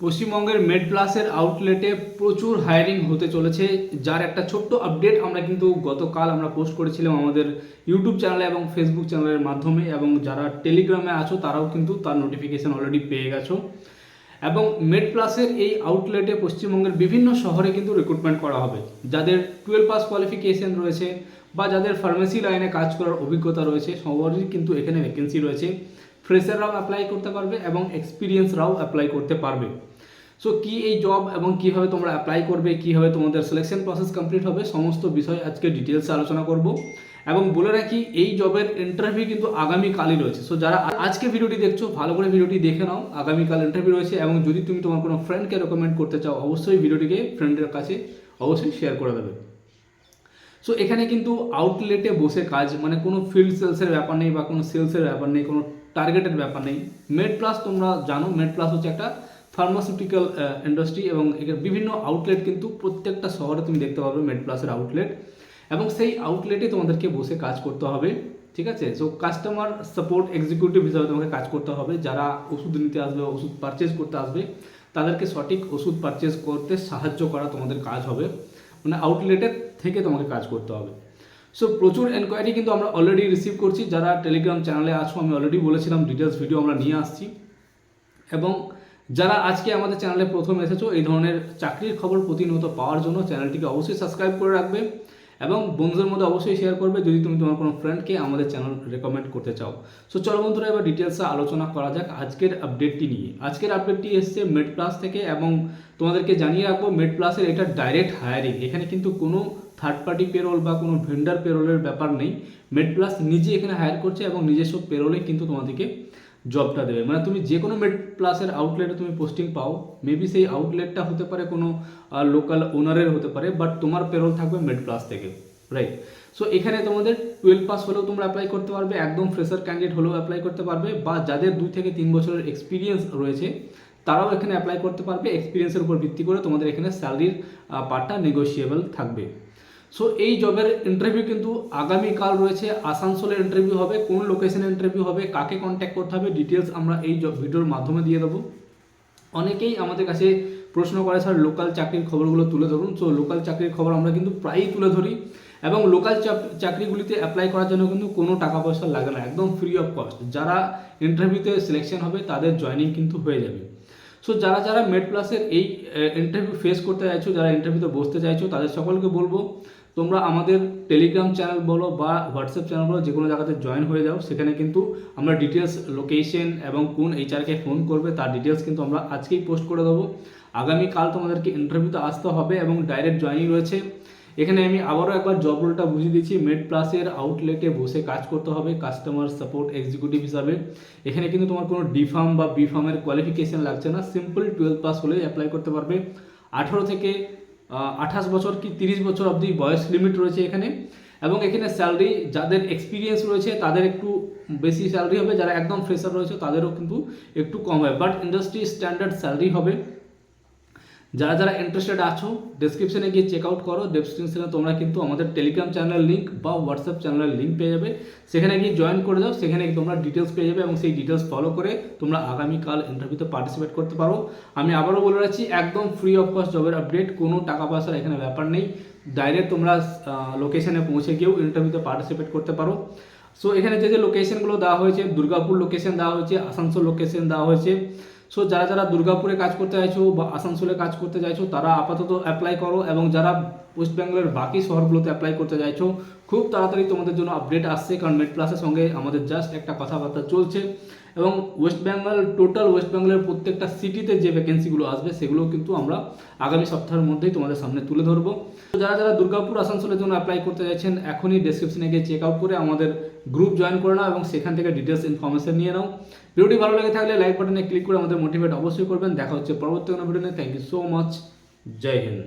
পশ্চিমবঙ্গের মেড প্লাসের আউটলেটে প্রচুর হায়ারিং হতে চলেছে, যার একটা ছোট্ট আপডেট আমরা কিন্তু গতকাল আমরা পোস্ট করেছিলাম আমাদের ইউটিউব চ্যানেলে এবং ফেসবুক চ্যানেলের মাধ্যমে, এবং যারা টেলিগ্রামে আছো তারাও কিন্তু তার নোটিফিকেশান অলরেডি পেয়ে গেছো। এবং মেড প্লাসের এই আউটলেটে পশ্চিমবঙ্গের বিভিন্ন শহরে কিন্তু রিক্রুটমেন্ট করা হবে। যাদের 12 পাস কোয়ালিফিকেশন রয়েছে বা যাদের ফার্মেসি লাইনে কাজ করার অভিজ্ঞতা রয়েছে সবারই কিন্তু এখানে ভ্যাকেন্সি রয়েছে। ফ্রেশাররাও অ্যাপ্লাই করতে পারবে এবং এক্সপিরিয়েন্সরাও অ্যাপ্লাই করতে পারবে। সো কি এই জব এবং কীভাবে তোমরা অ্যাপ্লাই করবে, কীভাবে তোমাদের সিলেকশন প্রসেস কমপ্লিট হবে, সমস্ত বিষয় আজকে ডিটেলসে আলোচনা করব। এবং বলে রাখি এই জবের ইন্টারভিউ কিন্তু আগামীকালই রয়েছে। সো যারা আজকে ভিডিওটি দেখছো ভালো করে ভিডিওটি দেখে নাও, আগামীকাল ইন্টারভিউ রয়েছে। এবং যদি তুমি তোমার কোনো ফ্রেন্ডকে রেকমেন্ড করতে চাও অবশ্যই ভিডিওটিকে ফ্রেন্ডের কাছে অবশ্যই শেয়ার করে দেবে। সো এখানে কিন্তু আউটলেটে বসে কাজ, মানে কোনো ফিল্ড সেলসের ব্যাপার নেই বা কোনো সেলসের ব্যাপার নেই, কোনো টার্গেটের ব্যাপার নেই। মেড প্লাস তোমরা জানো, মেড প্লাস হচ্ছে একটা ফার্মাসিউটিক্যাল ইন্ডাস্ট্রি এবং এর বিভিন্ন আউটলেট কিন্তু প্রত্যেকটা শহরে তুমি দেখতে পাবে মেড প্লাসের আউটলেট, এবং সেই আউটলেটে তোমাদেরকে বসে কাজ করতে হবে। ঠিক আছে? সো কাস্টমার সাপোর্ট এক্সিকিউটিভ হিসাবে তোমাকে কাজ করতে হবে। যারা ওষুধ নিতে আসবে, ওষুধ পারচেজ করতে আসবে, তাদেরকে সঠিক ওষুধ পারচেজ করতে সাহায্য করা তোমাদের কাজ হবে, মানে আউটলেটের থেকে তোমাকে কাজ করতে হবে। সো প্রচুর এনকোয়ারি কিন্তু আমরা অলরেডি রিসিভ করছি। যারা টেলিগ্রাম চ্যানেলে আছো আমি অলরেডি বলেছিলাম ডিটেলস ভিডিও আমরা নিয়ে আসছি। এবং যারা আজকে আমাদের চ্যানেলে প্রথম এসেছো এই ধরনের চাকরির খবর প্রতিনিয়ত পাওয়ার জন্য চ্যানেলটিকে অবশ্যই সাবস্ক্রাইব করে রাখবে এবং বন্ধুদের মধ্যে অবশ্যই শেয়ার করবে যদি তুমি তোমার কোনো ফ্রেন্ডকে আমাদের চ্যানেল রেকমেন্ড করতে চাও। সো চলো বন্ধুরা এবার ডিটেলসে আলোচনা করা যাক আজকের আপডেটটি নিয়ে। আজকের আপডেটটি এসছে মেড প্লাস থেকে এবং তোমাদেরকে জানিয়ে রাখবো মেড প্লাসের এটা ডাইরেক্ট হায়ারিং। এখানে কিন্তু কোনো থার্ড পার্টি পেরোল বা কোনো ভেন্ডার পেরোলের ব্যাপার নেই। মেড প্লাস নিজে এখানে হায়ার করছে এবং নিজস্ব পেরোলে কিন্তু তোমাদেরকে জবটা দেবে। মানে তুমি যে কোনো মেড প্লাসের আউটলেটে তুমি পোস্টিং পাও, মেবি সেই আউটলেটটা হতে পারে কোনো লোকাল ওনারের হতে পারে, বাট তোমার পেরোল থাকবে মেড প্লাস থেকে, রাইট? সো এখানে তোমাদের 12 পাস হলেও তোমরা অ্যাপ্লাই করতে পারবে, একদম ফ্রেশার ক্যান্ডিডেট হলেও অ্যাপ্লাই করতে পারবে, বা যাদের 2 থেকে 3 বছরের এক্সপিরিয়েন্স রয়েছে তারাও এখানে অ্যাপ্লাই করতে পারবে। এক্সপিরিয়েন্সের উপর ভিত্তি করে তোমাদের এখানে স্যালারির পার্টটা নেগোশিয়েবল থাকবে। সো এই জবের ইন্টারভিউ কিন্তু আগামীকাল রয়েছে। আসানসোলের ইন্টারভিউ হবে, কোন লোকেশনে ইন্টারভিউ হবে, কাকে কন্ট্যাক্ট করতে হবে, ডিটেলস আমরা এই ভিডিওর মাধ্যমে দিয়ে দেবো। অনেকেই আমাদের কাছে প্রশ্ন করে স্যার লোকাল চাকরির খবরগুলো তুলে ধরুন। সো লোকাল চাকরির খবর আমরা কিন্তু প্রায়ই তুলে ধরি এবং লোকাল চাকরিগুলিতে অ্যাপ্লাই করার জন্য কিন্তু কোনো টাকা পয়সা লাগে না, একদম ফ্রি অফ কস্ট। যারা ইন্টারভিউতে সিলেকশন হবে তাদের জয়নিং কিন্তু হয়ে যাবে। সো যারা যারা মেড প্লাসের এই ইন্টারভিউ ফেস করতে চাইছো, যারা ইন্টারভিউতে বসতে চাইছো, তাদের সকলকে বলবো তোমরা আমাদের টেলিগ্রাম চ্যানেল বলো বা হোয়াটসঅ্যাপ চ্যানেল বলো, যে কোনো জায়গাতে জয়েন হয়ে যাও। সেখানে কিন্তু আমরা ডিটেলস, লোকেশন এবং কোন এইচআরকে ফোন করবে তার ডিটেলস কিন্তু আমরা আজকেই পোস্ট করে দেবো। আগামীকাল তোমাদেরকে ইন্টারভিউতে আসতে হবে এবং ডাইরেক্ট জয়েনিং রয়েছে। এখানে আমি আবারও একবার জব রোলটা বুঝিয়ে দিচ্ছি। মেড প্লাসের আউটলেটে বসে কাজ করতে হবে কাস্টমার সাপোর্ট এক্সিকিউটিভ হিসাবে। এখানে কিন্তু তোমার কোনো ডি ফার্ম বা বি ফার্মের কোয়ালিফিকেশান লাগছে না, সিম্পল 12 পাস হলেই অ্যাপ্লাই করতে পারবে। 18 থেকে 28 বছর কি 30 বছর অবধি বয়স লিমিট রয়েছে এখানে। এবং এখানে স্যালারি যাদের এক্সপিরিয়েন্স রয়েছে তাদের একটু বেশি স্যালারি হবে, যারা একদম ফ্রেশার রয়েছে তাদেরও কিন্তু একটু কম হবে, বাট ইন্ডাস্ট্রি স্ট্যান্ডার্ড স্যালারি হবে। যারা যারা ইন্টারেস্টেড আছো ডেসক্রিপশনে গিয়ে চেক আউট করো। ডেসক্রিপশনে তোমরা কিন্তু আমাদের টেলিগ্রাম চ্যানেলের লিঙ্ক বা হোয়াটসঅ্যাপ চ্যানেলের লিঙ্ক পেয়ে যাবে, সেখানে গিয়ে জয়েন করে দাও। সেখানে তোমরা ডিটেলস পেয়ে যাবে এবং সেই ডিটেলস ফলো করে তোমরা আগামীকাল ইন্টারভিউতে পার্টিসিপেট করতে পারো। আমি আবারও বলে রাখছি একদম ফ্রি অফ কস্ট জবের আপডেট, কোনো টাকা পয়সার এখানে ব্যাপার নেই। ডাইরেক্ট তোমরা লোকেশনে পৌঁছে গিয়েও ইন্টারভিউতে পার্টিসিপেট করতে পারো। সো এখানে যে যে লোকেশনগুলো দেওয়া হয়েছে, দুর্গাপুর লোকেশন দেওয়া হয়েছে, আসানসোল লোকেশন দেওয়া হয়েছে। সো যারা যারা দুর্গাপুরে কাজ করতে চাইছো বা আসানসোলে কাজ করতে চাইছো তারা আপাতত অ্যাপ্লাই করো, এবং যারা ওয়েস্ট বেঙ্গলের বাকি শহরগুলোতে অ্যাপ্লাই করতে চাইছো খুব তাড়াতাড়ি তোমাদের জন্য আপডেট আসছে, কারণ মেড প্লাসের সঙ্গে আমাদের জাস্ট একটা কথাবার্তা চলছে। এবং ওয়েস্ট বেঙ্গল টোটাল ওয়েস্ট বেঙ্গলের প্রত্যেকটা সিটিতে যে ভ্যাকেন্সিগুলো আসবে সেগুলো কিন্তু আমরা আগামী সপ্তাহের মধ্যেই তোমাদের সামনে তুলে ধরবো। তো যারা যারা দুর্গাপুর আসানসোলের জন্য অ্যাপ্লাই করতে চাইছেন এখনই ডেসক্রিপশনে গিয়ে চেক আউট করে আমাদের গ্রুপ জয়েন করে নাও এবং সেখান থেকে ডিটেলস ইনফরমেশন নিয়ে নাও। ভিডিওটি ভালো লেগে থাকলে লাইক বাটনে ক্লিক করে আমাদের মোটিভেট অবশ্যই করবেন। দেখা হচ্ছে পরবর্তী কোনো ভিডিও নিয়ে। Thank you so much. জয় হিন্দ।